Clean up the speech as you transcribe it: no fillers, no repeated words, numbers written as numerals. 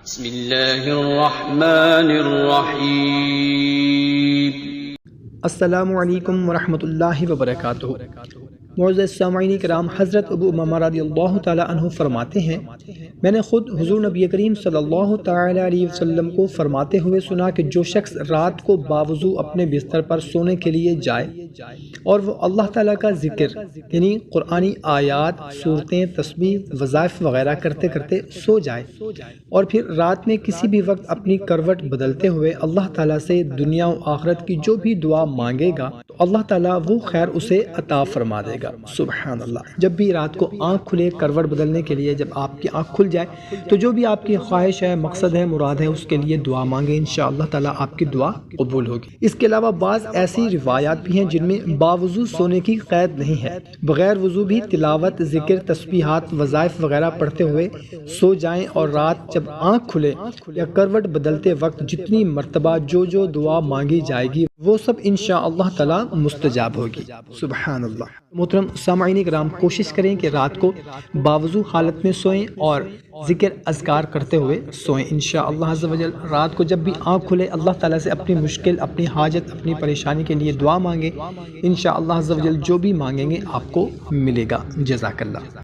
بسم اللہ الرحمن الرحیم۔ السلام علیکم ورحمۃ اللہ وبرکاتہ۔ معزز سامعین کرام، حضرت ابو امامہ رضی اللہ تعالیٰ عنہ فرماتے ہیں، میں نے خود حضور نبی کریم صلی اللہ تعالیٰ علیہ وسلم کو فرماتے ہوئے سنا کہ جو شخص رات کو باوضو اپنے بستر پر سونے کے لیے جائے اور وہ اللہ تعالیٰ کا ذکر یعنی قرآنی آیات، صورتیں، تسبیح، وظائف وغیرہ کرتے کرتے سو جائے اور پھر رات میں کسی بھی وقت اپنی کروٹ بدلتے ہوئے اللہ تعالیٰ سے دنیا و آخرت کی جو بھی دعا مانگے گا تو اللہ تعالیٰ وہ خیر اسے عطا فرما دے گا۔ سبحان اللہ۔ جب بھی رات کو آنکھ کھلے کروٹ بدلنے کے لیے، جب آپ کی آنکھ کھل جائے تو جو بھی آپ کی خواہش ہے، مقصد ہے، مراد ہے، اس کے لیے دعا مانگیں، انشاءاللہ تعالیٰ آپ کی دعا قبول ہوگی۔ اس کے علاوہ بعض ایسی روایات بھی ہیں جن میں باوضو سونے کی قید نہیں ہے، بغیر وضو بھی تلاوت، ذکر، تسبیحات، وظائف وغیرہ پڑھتے ہوئے سو جائیں اور رات جب آنکھ کھلے یا کروٹ بدلتے وقت جتنی مرتبہ جو دعا مانگی جائے گی وہ سب انشاءاللہ تعالی مستجاب ہوگی۔ سبحان اللہ۔ محترم سامعین کرام، کوشش کریں کہ رات کو باوضو حالت میں سوئیں اور ذکر اذکار کرتے ہوئے سوئیں انشاءاللہ عز و جل۔ رات کو جب بھی آنکھ کھلے اللہ تعالیٰ سے اپنی مشکل، اپنی حاجت، اپنی پریشانی کے لیے دعا مانگیں، انشاءاللہ عز و جل جو بھی مانگیں گے آپ کو ملے گا۔ جزاک اللہ۔